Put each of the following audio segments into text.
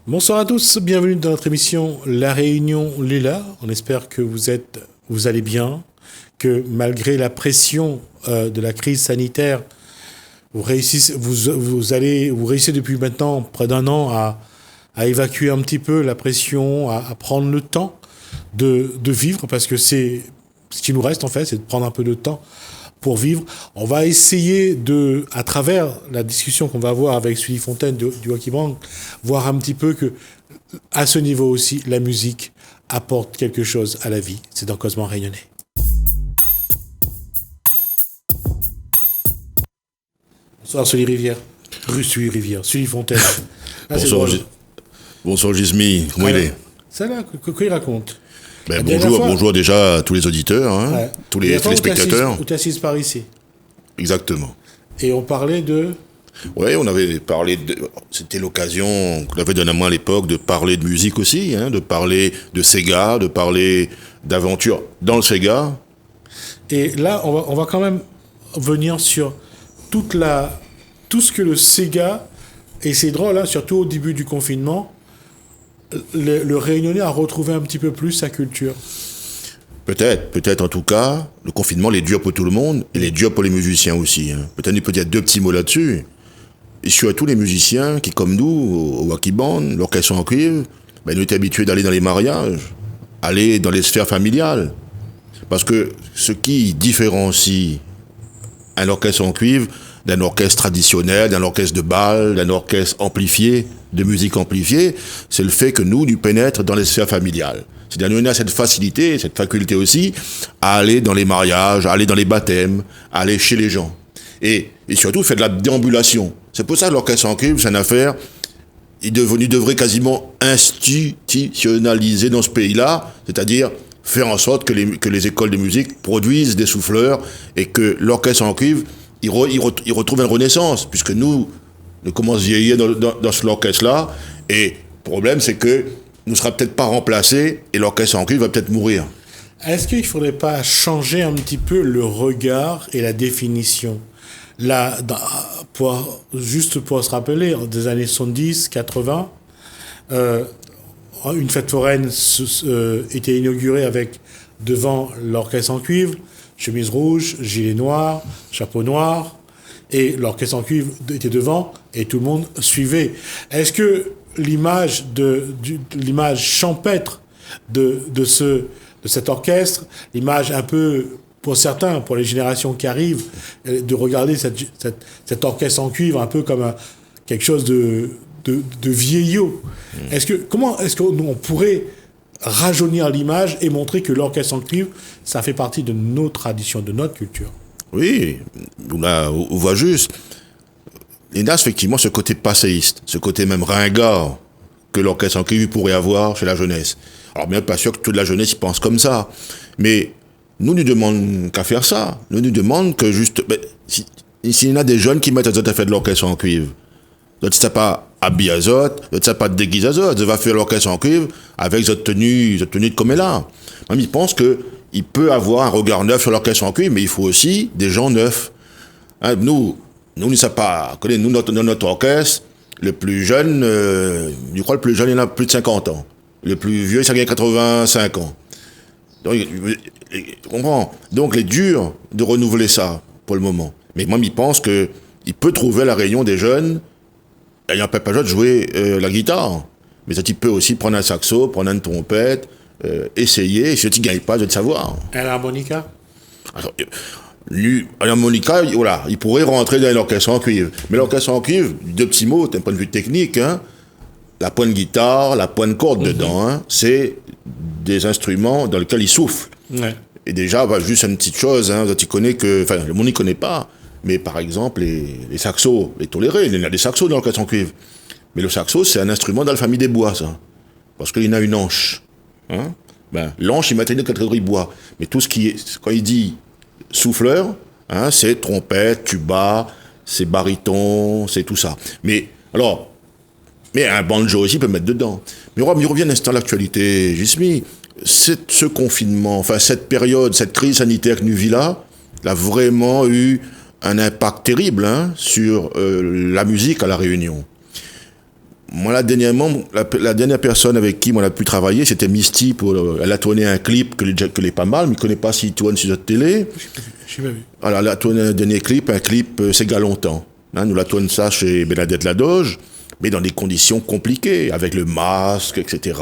Bonsoir à tous, bienvenue dans notre émission La Réunion Lila. On espère que vous allez bien, que malgré la pression de la crise sanitaire, vous réussissez depuis maintenant près d'un an à évacuer un petit peu la pression, à prendre le temps de vivre, parce que c'est ce qui nous reste en fait, c'est de prendre un peu de temps pour vivre. On va essayer à travers la discussion qu'on va avoir avec Sully Fontaine du Hockey Band, voir un petit peu que, à ce niveau aussi, la musique apporte quelque chose à la vie. C'est dans Cosmo Réunionnais. Bonsoir Sully Rivière. Sully Rivière, Sully Fontaine. Ah, Bonsoir Gismi, comment il est? Ça va, qu'il raconte. Bonjour déjà à tous les auditeurs, Ouais. tous les téléspectateurs. Où tu assises par ici. Exactement. Et on parlait de... Oui, on avait parlé c'était l'occasion qu'on avait donné à moi à l'époque de parler de musique aussi, de parler de Sega, de parler d'aventure dans le Sega. Et là, on va quand même venir sur tout ce que le Sega, et c'est drôle, surtout au début du confinement, le Réunionnais a retrouvé un petit peu plus sa culture. Peut-être en tout cas, le confinement il est dur pour tout le monde, il est dur pour les musiciens aussi. Peut-être il peut dire deux petits mots là-dessus. Et surtout les musiciens qui, comme nous, au Hockey Band, l'orchestre en cuivre, nous étaient habitués d'aller dans les mariages, aller dans les sphères familiales. Parce que ce qui différencie un orchestre en cuivre d'un orchestre traditionnel, d'un orchestre de bal, d'un orchestre amplifié, de musique amplifiée, c'est le fait que nous pénètrons dans les sphères familiales. C'est-à-dire nous avons cette facilité, cette faculté aussi, à aller dans les mariages, à aller dans les baptêmes, à aller chez les gens. Et surtout, faire de la déambulation. C'est pour ça que l'orchestre en cuivre, c'est une affaire, il devrait quasiment institutionnaliser dans ce pays-là, c'est-à-dire faire en sorte que les écoles de musique produisent des souffleurs et que l'orchestre en cuivre, il retrouve une renaissance, puisque nous commençons à vieillir dans ce orchestre-là, et le problème, c'est que nous ne serons peut-être pas remplacés, et l'orchestre en cuivre va peut-être mourir. Est-ce qu'il ne faudrait pas changer un petit peu le regard et la définition ? Là, juste pour se rappeler, des années 70, 80, une fête foraine était inaugurée avec, devant l'orchestre en cuivre, chemise rouge, gilet noir, chapeau noir, et l'orchestre en cuivre était devant, et tout le monde suivait. Est-ce que l'image champêtre de cet orchestre, l'image un peu, pour certains, pour les générations qui arrivent, de regarder cet orchestre en cuivre un peu comme quelque chose de vieillot. Comment est-ce qu'on pourrait rajeunir l'image et montrer que l'orchestre en cuivre, ça fait partie de nos traditions, de notre culture? Oui, on voit juste. Il y a effectivement ce côté passéiste, ce côté même ringard que l'orchestre en cuivre pourrait avoir chez la jeunesse. Alors bien pas sûr que toute la jeunesse y pense comme ça, mais nous demandons qu'à faire ça. Nous demandons que juste... s'il y en a des jeunes qui mettent à faire de l'orchestre en cuivre, d'autres ne pas habillés à d'autres ne pas déguisés à d'autres, ils vont faire l'orchestre en cuivre avec cette tenue de coméla. Même ils pensent qu'il peut avoir un regard neuf sur l'orchestre en cuivre, mais il faut aussi des gens neufs. Nous ne savons pas. Nous, notre orchestre, le plus jeune, je crois le plus jeune, il a plus de 50 ans. Le plus vieux, ça a 85 ans. Donc, tu comprends? Donc, il est dur de renouveler ça pour le moment. Mais moi, je pense qu'il peut trouver à la réunion des jeunes, ayant pas de jouer la guitare. Mais ça, tu peux aussi prendre un saxo, prendre une trompette, essayer, et si tu ne gagnes pas, je vais te savoir. Un harmonica? L'harmonica, voilà, il pourrait rentrer dans l'orchestre en cuivre. Mais l'orchestre en cuivre, deux petits mots, d'un point de vue technique, la pointe guitare, la pointe corde dedans, c'est des instruments dans lesquels il souffle. Ouais. Et déjà, juste une petite chose, tu connais le monde n'y connaît pas, mais par exemple, les saxos, les tolérés, il y a des saxos dans l'orchestre en cuivre. Mais le saxo, c'est un instrument dans la famille des bois, ça. Parce qu'il y en a une anche. L'anche, il met une catégorie bois. Mais tout ce qui est, quand il dit souffleur, c'est trompette, tuba, c'est baryton, c'est tout ça. Mais un banjo aussi peut mettre dedans. Mais on revient un instant à l'actualité, Gismi. Ce confinement, cette période, cette crise sanitaire que nous vivons là, a vraiment eu un impact terrible sur la musique à La Réunion. Moi, là, dernièrement, la dernière personne avec qui on a pu travailler, c'était Misty. Elle a tourné un clip que est pas mal, mais je ne connais pas s'il tourne sur notre télé. Je n'ai pas vu. Alors, elle a tourné un dernier clip, Sega longtemps. Hein, nous la tourne ça chez Bernadette Ladoge, mais dans des conditions compliquées, avec le masque, etc.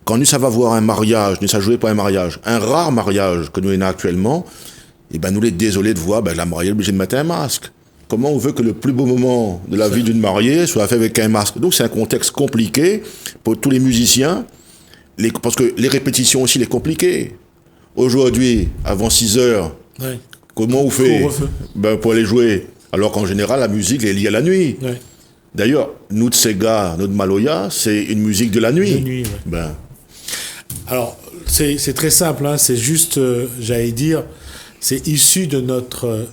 Quand nous, ça va voir un mariage, nous, ça jouait pas un mariage, un rare mariage que nous avons actuellement, et ben, nous, les désolés de voir, la mariée est obligée de mettre un masque. Comment on veut que le plus beau moment de la vie d'une mariée soit fait avec un masque? Donc c'est un contexte compliqué pour tous les musiciens, parce que les répétitions aussi, les compliquées. Aujourd'hui, avant 6 heures, Ouais. comment on fait pour aller jouer? Alors qu'en général, la musique est liée à la nuit. Ouais. D'ailleurs, nous de Sega, notre Maloya, c'est une musique de la nuit. De nuit, ouais. Alors, c'est très simple, hein, c'est juste, j'allais dire, c'est issu de notre...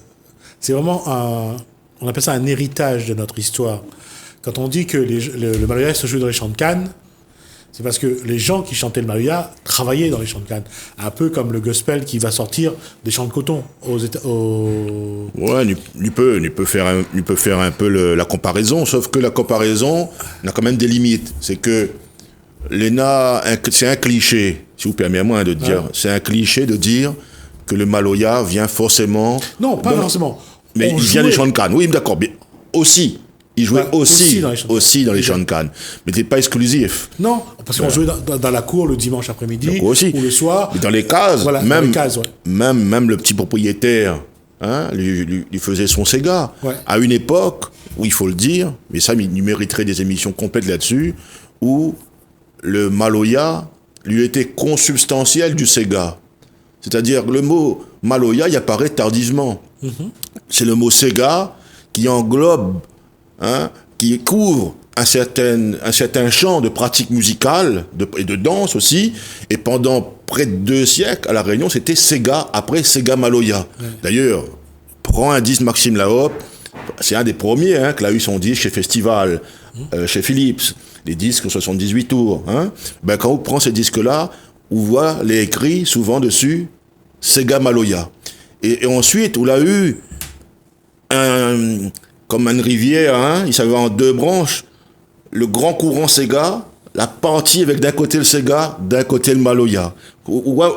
c'est vraiment on appelle ça un héritage de notre histoire. Quand on dit que le Maloya se joue dans les champs de Cannes, c'est parce que les gens qui chantaient le Maloya travaillaient dans les champs de Cannes. Un peu comme le gospel qui va sortir des champs de coton Ouais, il peut faire un peu la comparaison, sauf que la comparaison a quand même des limites. C'est que c'est un cliché, si vous permettez-moi de dire, c'est un cliché de dire que le Maloya vient forcément... Non, pas forcément. Mais il vient des champs de Cannes. Oui, d'accord. Mais aussi. Il jouait aussi dans les champs de Cannes. Mais c'était pas exclusif. Non, parce qu'on jouait dans la cour le dimanche après-midi ou le soir. Et dans les cases, voilà, même, dans les cases, même le petit propriétaire lui faisait son Sega. Ouais. À une époque où, il faut le dire, mais ça, il mériterait des émissions complètes là-dessus, où le Maloya lui était consubstantiel du Sega. C'est-à-dire que le mot Maloya, il apparaît tardivement. Mm-hmm. C'est le mot Sega qui englobe, qui couvre un certain champ de pratique musicale et de danse aussi. Et pendant près de 2 siècles, à La Réunion, c'était Sega, après Sega Maloya. Ouais. D'ailleurs, prends un disque Maxime Lahope, c'est un des premiers qui a eu son disque chez Festival, chez Philips, les disques 78 tours. Quand on prend ces disques-là, on voit les écrits souvent dessus Sega Maloya. Et ensuite, on a eu comme une rivière, il s'avait en 2 branches, le grand courant Sega, la partie avec d'un côté le Sega, d'un côté le Maloya. On voit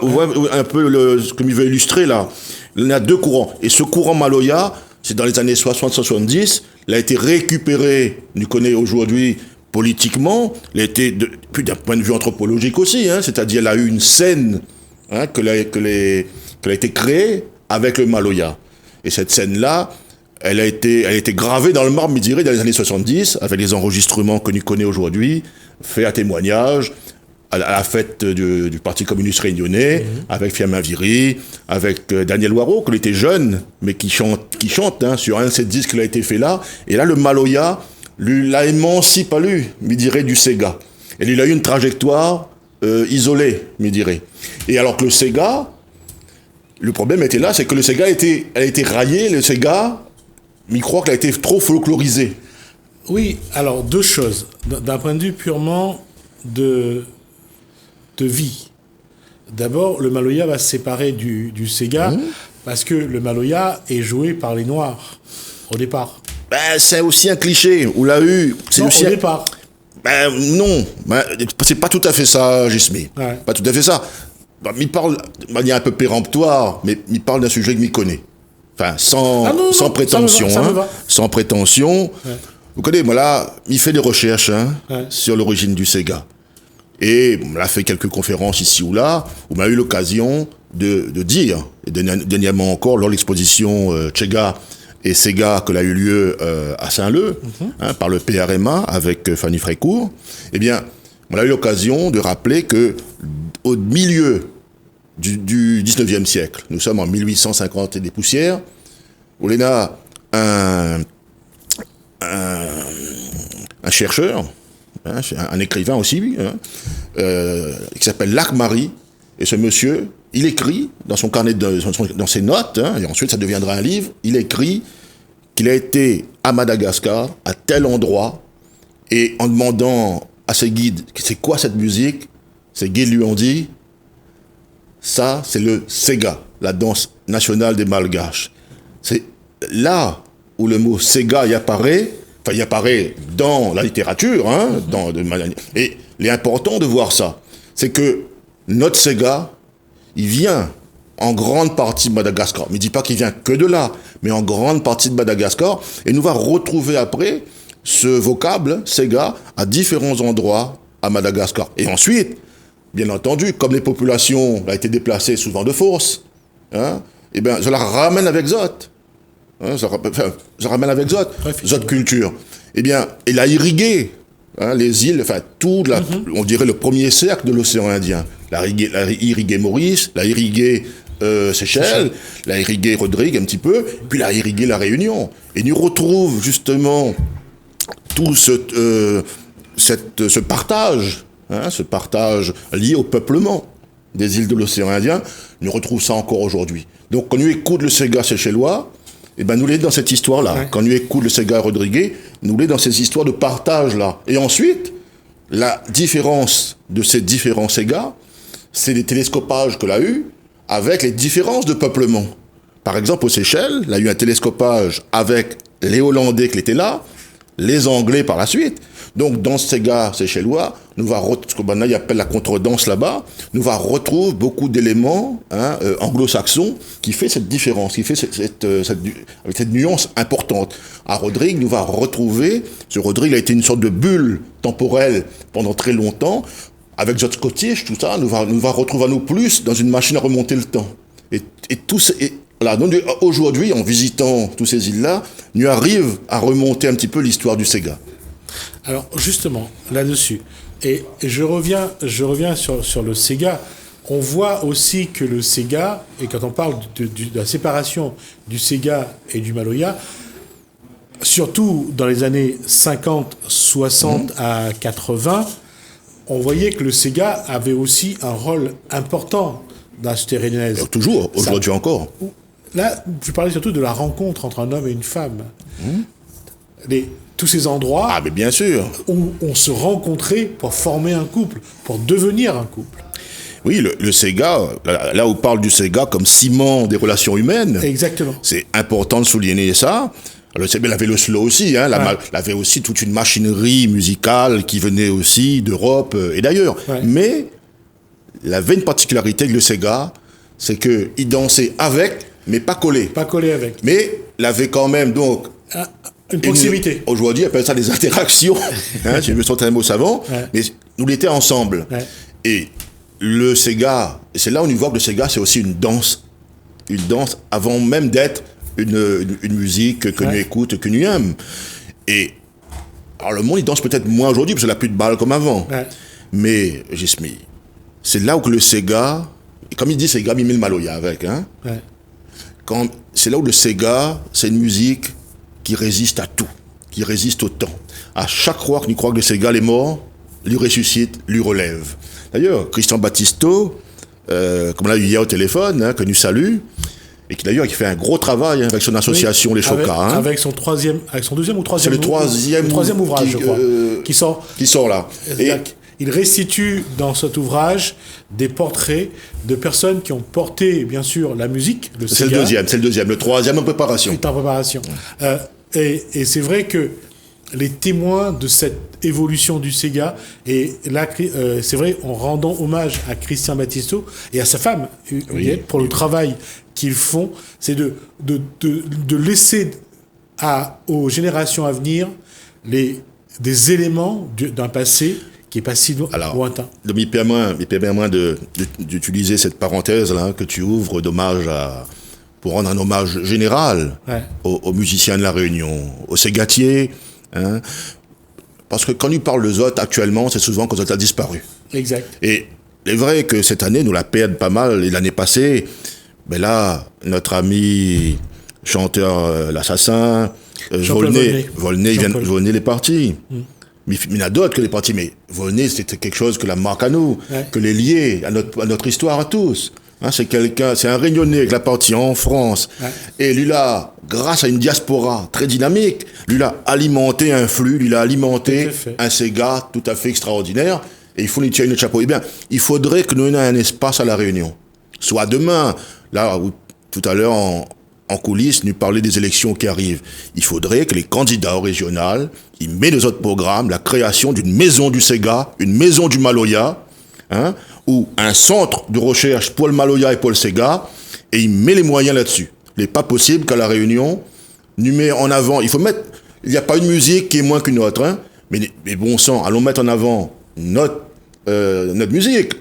un peu comme il veut illustrer là. Il y a 2 courants. Et ce courant Maloya, c'est dans les années 60-70, il a été récupéré, on connaît aujourd'hui politiquement, il a été, puis d'un point de vue anthropologique aussi, c'est-à-dire il a eu une scène qu'elle a été créée avec le Maloya. Et cette scène-là, elle a été gravée dans le marbre, je dirais, dans les années 70, avec les enregistrements que nous connaissons aujourd'hui, faits à témoignage, à la fête du Parti communiste réunionnais, avec Firmin Viry, avec Daniel Waro, qui était jeune, mais qui chante sur un de ces disques qui a été fait là. Et là, le Maloya, lui, l'a émancipé à lui, je dirais, du Sega. Et il a eu une trajectoire isolée, je dirais. Et alors que le Sega, le problème était là, c'est que le Sega a été raillé, le Sega, il croit qu'il a été trop folklorisé. Oui, alors 2 choses. D'un point de vue purement de vie. D'abord, le Maloya va se séparer du Sega parce que le Maloya est joué par les Noirs au départ. C'est aussi un cliché. On l'a eu. C'est non, aussi au départ. Non, c'est pas tout à fait ça, Gismi. Ouais. Pas tout à fait ça. Il parle de manière un peu péremptoire, mais il parle d'un sujet que je connais. Enfin, sans prétention. Ça me va. Sans prétention. Ouais. Vous connaissez, moi là, il fait des recherches sur l'origine du Sega. Et on a fait quelques conférences ici ou là, où on a eu l'occasion de dire, et dernièrement encore, lors de l'exposition Tchega et Sega que a eu lieu à Saint-Leu, par le PRMA avec Fanny Frécourt, eh bien, on a eu l'occasion de rappeler que au milieu du 19e siècle, nous sommes en 1850 et des poussières, où il y a un chercheur, un écrivain aussi, qui s'appelle Lacmarie, et ce monsieur, il écrit dans son carnet, dans ses notes, et ensuite ça deviendra un livre, il écrit qu'il a été à Madagascar, à tel endroit, et en demandant à ses guides, c'est quoi cette musique, ses guides lui ont dit, ça c'est le Sega, la danse nationale des Malgaches. C'est là où le mot Sega y apparaît, enfin, il apparaît dans la littérature, hein, et il est important de voir ça. C'est que notre Sega, il vient en grande partie de Madagascar. Mais il ne dit pas qu'il vient que de là, mais en grande partie de Madagascar. Et nous va retrouver après ce vocable, Sega, à différents endroits à Madagascar. Et ensuite, bien entendu, comme les populations ont été déplacées souvent de force, hein, eh bien, je la ramène avec Zot. Hein, je ramène avec Zot, Zot culture. Eh bien, il a irrigué hein, les îles, enfin, on dirait le premier cercle de l'océan Indien. L'a irrigué Maurice, l'a irrigué Seychelles, l'a irrigué Rodrigue un petit peu, puis l'a irrigué la Réunion. Et nous retrouve justement tout ce partage, hein, ce partage lié au peuplement des îles de l'océan Indien, nous retrouve ça encore aujourd'hui. Donc quand nous écoutons le Sega séchellois, eh ben, nous l'est dans cette histoire-là. Ouais. Quand nous écoutons le Sega Rodriguez, nous l'est dans ces histoires de partage-là. Et ensuite, la différence de ces différents Sega, c'est les télescopages que l'a eu avec les différences de peuplement. Par exemple, aux Seychelles, il a eu un télescopage avec les Hollandais qui étaient là, les Anglais par la suite. Donc, dans ce Sega séchellois, ce que maintenant ils appellent la contredanse là-bas, nous va retrouver beaucoup d'éléments hein, anglo-saxons qui fait cette différence, qui fait cette nuance importante. À Rodrigue, nous va retrouver, Rodrigue a été une sorte de bulle temporelle pendant très longtemps, avec Zot Scottish, tout ça, nous va retrouver à nous plus dans une machine à remonter le temps. Et voilà, donc aujourd'hui, en visitant toutes ces îles-là, nous arrivons à remonter un petit peu l'histoire du Sega. Alors justement, là-dessus, et je reviens sur le Sega, on voit aussi que le Sega, et quand on parle de la séparation du Sega et du Maloya, surtout dans les années 50, 60 à 80, on voyait que le Sega avait aussi un rôle important dans la société réunionnaise. Toujours, aujourd'hui encore. Là, je parlais surtout de la rencontre entre un homme et une femme. Tous ces endroits mais bien sûr. Où on se rencontrait pour former un couple, pour devenir un couple. Oui, le Sega, là où on parle du Sega comme ciment des relations humaines. Exactement. C'est important de souligner ça. Le Sega, il avait le slow aussi, hein, il avait aussi toute une machinerie musicale qui venait aussi d'Europe et d'ailleurs. Ouais. Mais il avait une particularité avec le Sega, c'est qu'il dansait avec, mais pas collé. Pas collé avec. Mais il avait quand même donc... Une proximité. Aujourd'hui, on appelle ça des interactions. Hein, je me sens un mot savant. Ouais. Mais nous l'étions ensemble. Ouais. Et le Sega, c'est là où on voit que le Sega, c'est aussi une danse. Une danse avant même d'être une musique que nous écoutons, que nous aimons. Et alors le monde, il danse peut-être moins aujourd'hui, parce qu'il n'a plus de balles comme avant. Ouais. Mais, Gismi, c'est là où que le Sega, et comme il dit Sega, il met le Maloya avec. Hein, c'est là où le Sega, c'est une musique qui résiste à tout, qui résiste au temps. À chaque fois que nous croyons que le Sega est mort, lui ressuscite, lui relève. D'ailleurs, Christian Battisto, comme on l'a eu hier au téléphone, hein, que nous salue, et qui d'ailleurs qui fait un gros travail hein, avec son association Les Chocas. Avec son deuxième ou troisième. C'est le troisième ouvrage, je crois, qui sort. Qui sort là. Et il restitue dans cet ouvrage des portraits de personnes qui ont porté, bien sûr, la musique. C'est le deuxième. Le troisième en préparation. C'est en préparation. Et c'est vrai que les témoins de cette évolution du Sega, et là, c'est vrai, en rendant hommage à Christian Battisto et à sa femme, pour le travail qu'ils font, c'est de laisser aux générations à venir des éléments d'un passé qui n'est pas si lointain. Il permet d'utiliser cette parenthèse-là que tu ouvres d'hommage pour rendre un hommage général aux musiciens de la Réunion, aux Ségatiers. Hein, parce que quand nous parlons de Zot actuellement, c'est souvent que Zot a disparu. Exact. Et il est vrai que cette année, nous la perdons pas mal, et l'année passée, ben là, notre ami chanteur, l'assassin, Volney, il est parti. Mais il y en a d'autres que les partis, mais Volney, c'était quelque chose que la marque à nous, que les liés à notre histoire à tous. Hein, c'est un Réunionnais qui a parti en France. Et lui là, grâce à une diaspora très dynamique, lui a alimenté un flux, lui a alimenté un Sega tout à fait extraordinaire. Et il faut lui tirer le chapeau. Eh bien, il faudrait que nous ayons un espace à la Réunion. Soit demain, là où tout à l'heure en coulisses, nous parler des élections qui arrivent. Il faudrait que les candidats au régional, ils mettent dans notre programme la création d'une maison du Sega, une maison du Maloya, hein, ou un centre de recherche pour le Maloya et pour le Sega, et ils mettent les moyens là-dessus. Il n'est pas possible qu'à la Réunion, nous met en avant, il n'y a pas une musique qui est moins qu'une autre, hein, mais bon sang, allons mettre en avant notre musique.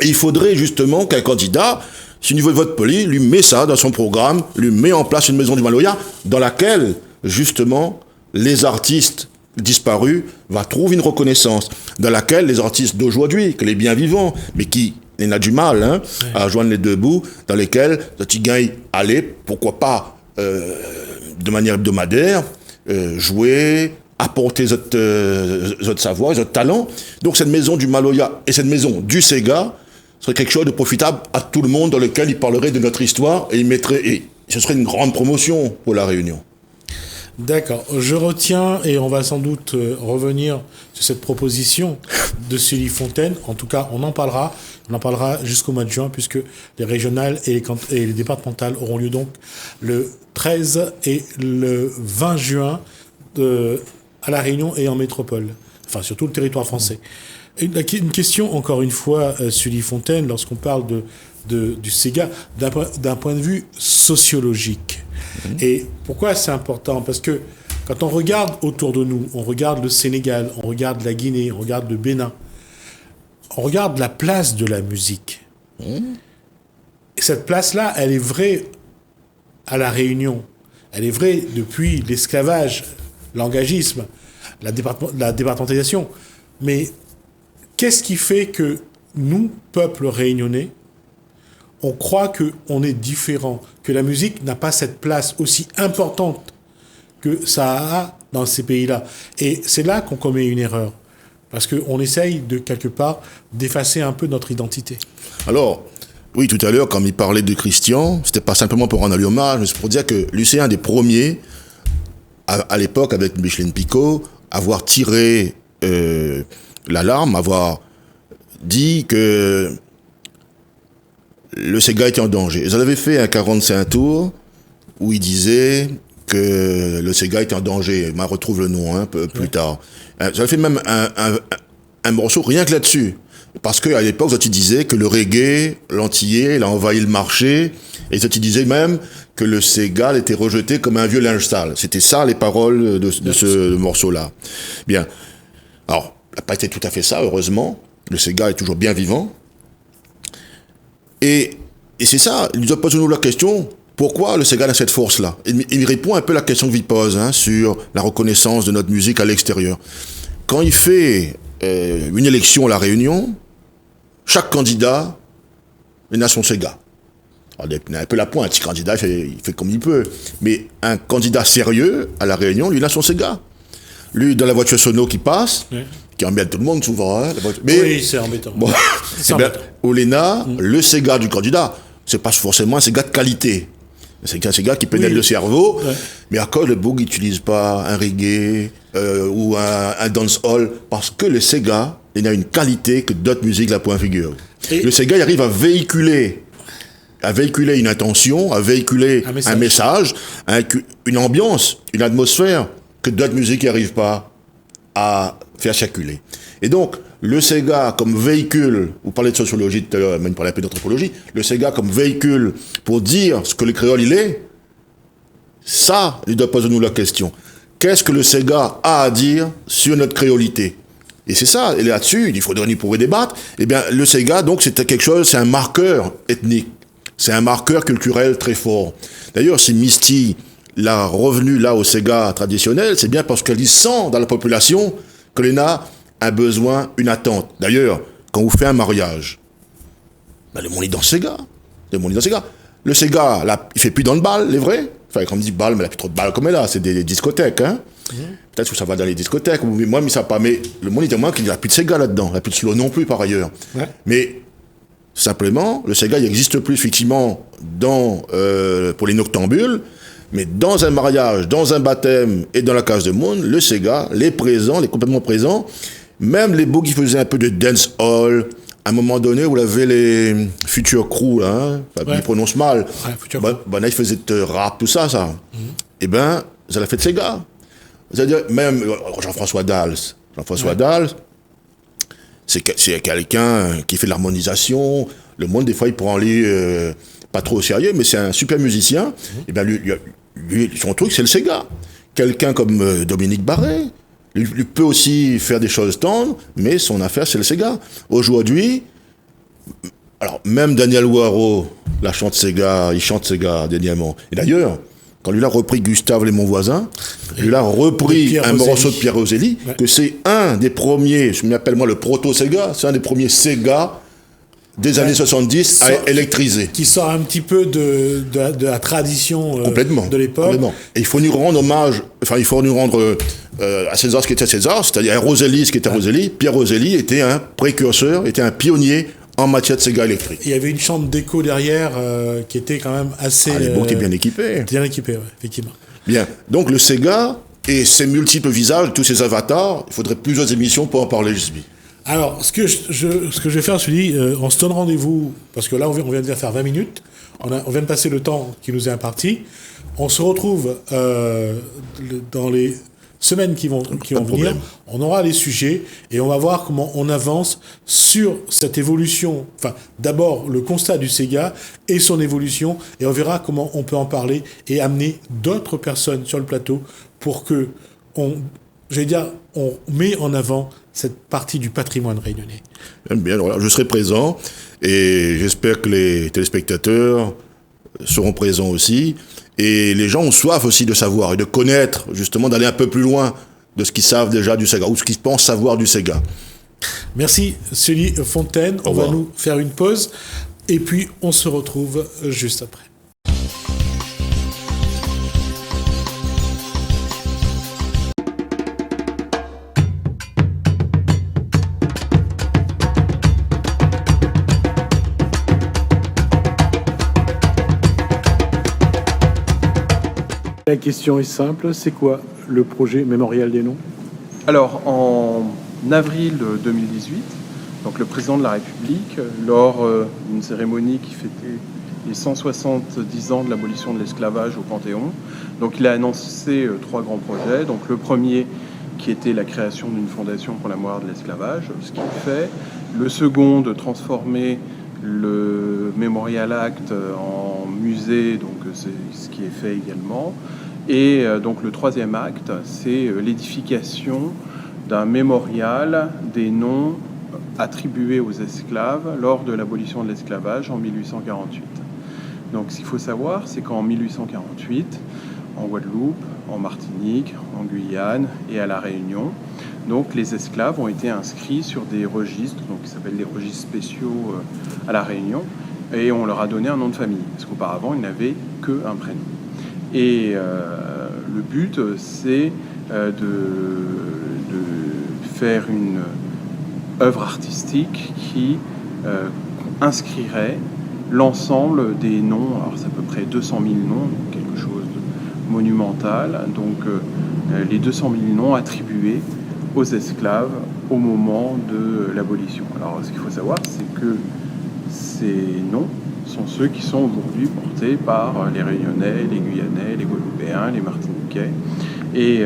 Et il faudrait justement qu'un candidat, si niveau de vote poli, lui met ça dans son programme, lui met en place une maison du Maloya, dans laquelle, justement, les artistes disparus va trouver une reconnaissance, dans laquelle les artistes d'aujourd'hui, que les bien vivants, mais qui en a du mal à joindre les deux bouts, dans lesquels tu gagnes aller, pourquoi pas de manière hebdomadaire, jouer, apporter votre savoir, votre talent. Donc cette maison du Maloya et cette maison du Sega serait quelque chose de profitable à tout le monde, dans lequel il parlerait de notre histoire et ce serait une grande promotion pour la Réunion. D'accord, je retiens et on va sans doute revenir sur cette proposition de Sully Fontaine. En tout cas, on en parlera jusqu'au mois de juin, puisque les régionales et les départementales auront lieu donc le 13 et le 20 juin à La Réunion et en métropole, enfin sur tout le territoire français. Une question, encore une fois, Sully Fontaine, lorsqu'on parle du Sega, d'un point de vue sociologique. Et pourquoi c'est important ? Parce que quand on regarde autour de nous, on regarde le Sénégal, on regarde la Guinée, on regarde le Bénin, on regarde la place de la musique. Et cette place-là, elle est vraie à La Réunion. Elle est vraie depuis l'esclavage, l'engagisme, la départementalisation. Mais qu'est-ce qui fait que nous, peuple réunionnais, on croit qu'on est différent, que la musique n'a pas cette place aussi importante que ça a dans ces pays-là. Et c'est là qu'on commet une erreur, parce qu'on essaye de, quelque part, d'effacer un peu notre identité. Alors, oui, tout à l'heure, quand il parlait de Christian, c'était pas simplement pour rendre lui hommage, mais c'est pour dire que lui, c'est un des premiers, à l'époque, avec Micheline Picot, avoir tiré l'alarme, avoir dit que le Sega était en danger. Ils avaient fait un 45 tours où il disait que le Sega était en danger. Je retrouve le nom un peu plus tard. J'avais fait même un morceau rien que là-dessus. Parce qu'à l'époque, ils disaient que le reggae, l'antillais, il a envahi le marché. Et ils disaient même que le Sega était rejeté comme un vieux linge sale. C'était ça les paroles de ce morceau-là. Bien. Alors, ça n'a pas été tout à fait ça, heureusement. Le Sega est toujours bien vivant. Et c'est ça, il nous pose la question, pourquoi le Sega a cette force-là ? Il répond un peu à la question que lui pose sur la reconnaissance de notre musique à l'extérieur. Quand il fait une élection à La Réunion, chaque candidat il a son Sega. Alors, il a un peu la pointe, ce candidat il fait comme il peut. Mais un candidat sérieux à La Réunion, lui, il a son Sega. Lui, dans la voiture sono qui passe, qui embête tout le monde souvent. Mais, oui, c'est embêtant. Bon, au Léna, le Sega du candidat, c'est pas forcément un Sega de qualité. C'est un Sega qui pénètre le cerveau, mais à cause le Boog n'utilise pas un reggae ou un dancehall, parce que le Sega, il a une qualité que d'autres musiques la point figure. Le Sega, il arrive à véhiculer une intention, à véhiculer un message, une ambiance, une atmosphère que d'autres musiques n'arrivent pas à faire circuler. Et donc, le Sega comme véhicule, vous parlez de sociologie tout à l'heure, même parlez un peu d'anthropologie, le Sega comme véhicule pour dire ce que le créole il est, ça, il doit poser nous la question. Qu'est-ce que le Sega a à dire sur notre créolité ? Et c'est ça, et là-dessus, il faudrait, pourrait débattre. Eh bien, le Sega, donc, c'était quelque chose, c'est un marqueur ethnique. C'est un marqueur culturel très fort. D'ailleurs, si Misty l'a revenu là au Sega traditionnel, c'est bien parce qu'elle sent dans la population que l'ENA a un besoin, une attente. D'ailleurs, quand vous faites un mariage, le monde est dans le Sega. Le Sega, là, il fait plus dans le bal, les vrais. Enfin, quand on dit bal, mais il n'y a plus trop de bal comme là, c'est des discothèques, hein. Peut-être que ça va dans les discothèques, moi, mais ça pas. Mais le monde, il dit moins qu'il n'y a plus de Sega là-dedans. Il n'y a plus de slow non plus, par ailleurs. Ouais. Mais, simplement, le Sega, il n'existe plus, effectivement, pour les noctambules, mais dans un mariage, dans un baptême et dans la case de monde, le Sega, les présents, les complètement présents, même les beaux qui faisaient un peu de dance hall, à un moment donné, vous avez les Future Crew, là, hein, Ouais. ils prononcent mal. Ouais, Future Là, ils faisaient rap, tout ça, ça. Eh ben, ça l'a fait de Sega. C'est-à-dire, même Jean-François Dals. Jean-François Dals, c'est quelqu'un qui fait de l'harmonisation. Le monde, des fois, il prend lui pas trop au sérieux, mais c'est un super musicien. Et bien, lui, son truc, c'est le Sega. Quelqu'un comme Dominique Barré, lui peut aussi faire des choses tendres, mais son affaire, c'est le Sega. Aujourd'hui, alors, même Daniel Waro, il chante Sega dernièrement. Et d'ailleurs, quand lui a repris Gustave Les Mon Voisin, lui a repris un morceau de Pierre Roselli, que c'est un des premiers, je m'appelle moi le proto-Sega, c'est un des premiers Sega des années 70 à électriser. Qui sort un petit peu de la tradition de l'époque. Complètement. Et il faut nous rendre hommage, il faut nous rendre à César ce qui était César, c'est-à-dire à Roselli ce qui était Roselli. Pierre Roselli était un précurseur, était un pionnier en matière de Sega électrique. Il y avait une chambre d'écho derrière qui était quand même assez... l'époque était bien équipée. Bien équipée, ouais, effectivement. Bien. Donc le Sega et ses multiples visages, tous ses avatars, il faudrait plusieurs émissions pour en parler, Jusby. Alors, ce que je vais faire, on se donne rendez-vous, parce que là, on vient de faire 20 minutes, on vient de passer le temps qui nous est imparti. On se retrouve dans les semaines qui vont venir. On aura les sujets et on va voir comment on avance sur cette évolution. Enfin, d'abord, le constat du Sega et son évolution, et on verra comment on peut en parler et amener d'autres personnes sur le plateau pour que on met en avant cette partie du patrimoine réunionnais. Bien, alors là, je serai présent et j'espère que les téléspectateurs seront présents aussi. Et les gens ont soif aussi de savoir et de connaître, justement, d'aller un peu plus loin de ce qu'ils savent déjà du Sega ou ce qu'ils pensent savoir du Sega. Merci, Sully Fontaine. On va nous faire une pause et puis on se retrouve juste après. La question est simple, c'est quoi le projet Mémorial des Noms ? Alors, en avril 2018, donc le président de la République, lors d'une cérémonie qui fêtait les 170 ans de l'abolition de l'esclavage au Panthéon, donc il a annoncé 3 grands projets. Donc le premier qui était la création d'une fondation pour la mémoire de l'esclavage, ce qu'il fait. Le second, de transformer le Memorial Act en musée, donc c'est ce qui est fait également. Et donc le troisième acte, c'est l'édification d'un mémorial des noms attribués aux esclaves lors de l'abolition de l'esclavage en 1848. Donc ce qu'il faut savoir, c'est qu'en 1848, en Guadeloupe, en Martinique, en Guyane et à La Réunion, donc les esclaves ont été inscrits sur des registres, donc qui s'appellent les registres spéciaux à La Réunion, et on leur a donné un nom de famille, parce qu'auparavant ils n'avaient qu'un prénom. Et le but, c'est de faire une œuvre artistique qui inscrirait l'ensemble des noms, alors c'est à peu près 200 000 noms, quelque chose de monumental, donc les 200 000 noms attribués aux esclaves au moment de l'abolition. Alors ce qu'il faut savoir, c'est que ces noms sont ceux qui sont aujourd'hui portés par les Réunionnais, les Guyanais, les Guadeloupéens, les Martiniquais. Et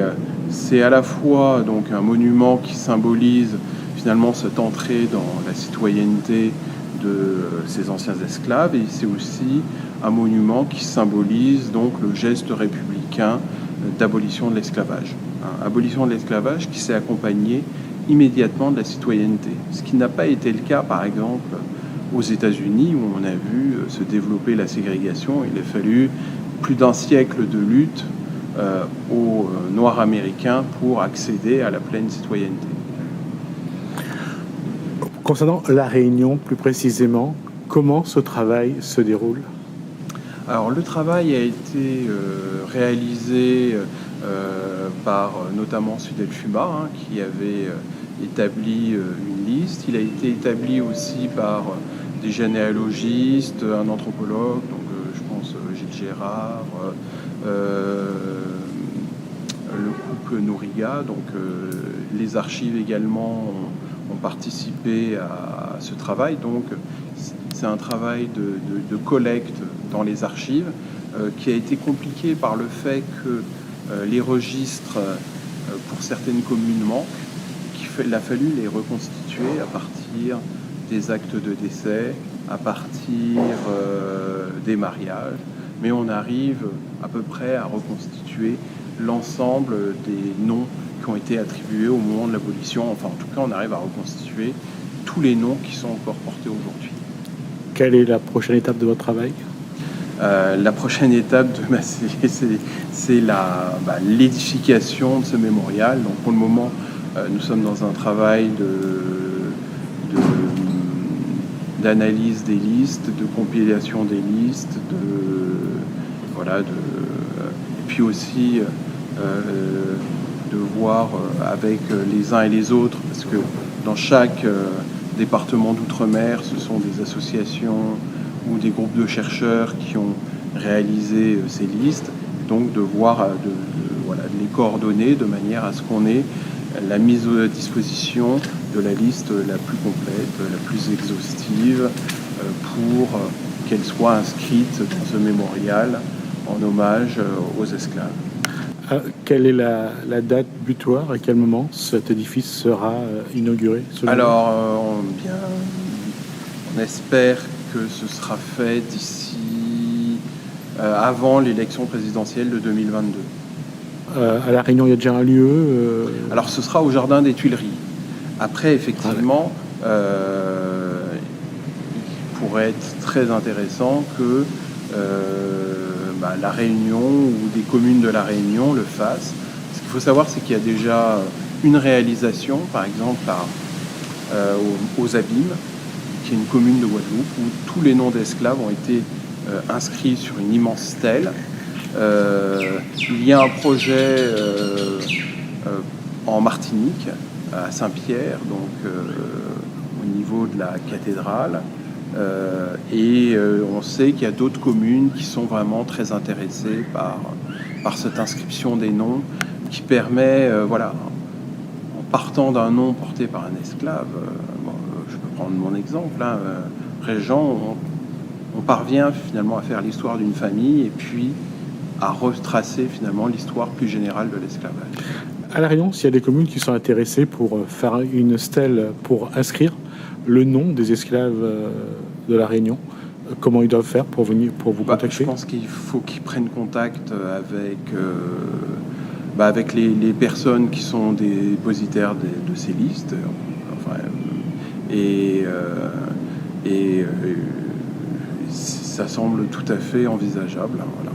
c'est à la fois donc un monument qui symbolise finalement cette entrée dans la citoyenneté de ces anciens esclaves, et c'est aussi un monument qui symbolise donc le geste républicain d'abolition de l'esclavage. Abolition de l'esclavage qui s'est accompagnée immédiatement de la citoyenneté, ce qui n'a pas été le cas par exemple aux États-Unis, où on a vu se développer la ségrégation. Il a fallu plus d'un siècle de lutte aux Noirs américains pour accéder à la pleine citoyenneté. Concernant La Réunion, plus précisément, comment ce travail se déroule ? Alors, le travail a été réalisé par notamment Sudel Fuma, qui avait établi une liste. Il a été établi aussi par des généalogistes, un anthropologue, donc je pense Gilles Gérard, le couple Nouriga, donc les archives également ont participé à ce travail. Donc, c'est un travail de collecte dans les archives qui a été compliqué par le fait que les registres, pour certaines communes, manquent. Il a fallu les reconstituer à partir des actes de décès, à partir des mariages. Mais on arrive à peu près à reconstituer l'ensemble des noms qui ont été attribués au moment de l'abolition. Enfin, en tout cas, on arrive à reconstituer tous les noms qui sont encore portés aujourd'hui. Quelle est la prochaine étape de votre travail ? La prochaine étape, c'est l'édification de ce mémorial. Donc, pour le moment, nous sommes dans un travail d'analyse des listes, de compilation des listes, et puis aussi de voir avec les uns et les autres, parce que dans chaque département d'outre-mer, ce sont des associations ou des groupes de chercheurs qui ont réalisé ces listes, donc de voir, de les coordonner de manière à ce qu'on ait la mise à disposition de la liste la plus complète, la plus exhaustive, pour qu'elle soit inscrite dans ce mémorial en hommage aux esclaves. Quelle est la date butoir? À quel moment cet édifice sera inauguré? Alors, on espère que ce sera fait d'ici avant l'élection présidentielle de 2022. À La Réunion, il y a déjà un lieu Alors, ce sera au Jardin des Tuileries. Après, effectivement, il pourrait être très intéressant que La Réunion ou des communes de La Réunion le fassent. Ce qu'il faut savoir, c'est qu'il y a déjà une réalisation, par exemple, aux Abîmes, qui est une commune de Guadeloupe, où tous les noms d'esclaves ont été inscrits sur une immense stèle. Il y a un projet en Martinique, à Saint-Pierre, donc au niveau de la cathédrale. On sait qu'il y a d'autres communes qui sont vraiment très intéressées par cette inscription des noms qui permet, en partant d'un nom porté par un esclave, je peux prendre mon exemple, Régent, on parvient finalement à faire l'histoire d'une famille et puis à retracer finalement l'histoire plus générale de l'esclavage. À La Réunion, s'il y a des communes qui sont intéressées pour faire une stèle pour inscrire le nom des esclaves de La Réunion, comment ils doivent faire pour vous contacter? Je pense qu'il faut qu'ils prennent contact avec les personnes qui sont dépositaires de ces listes. Ça semble tout à fait envisageable. Voilà.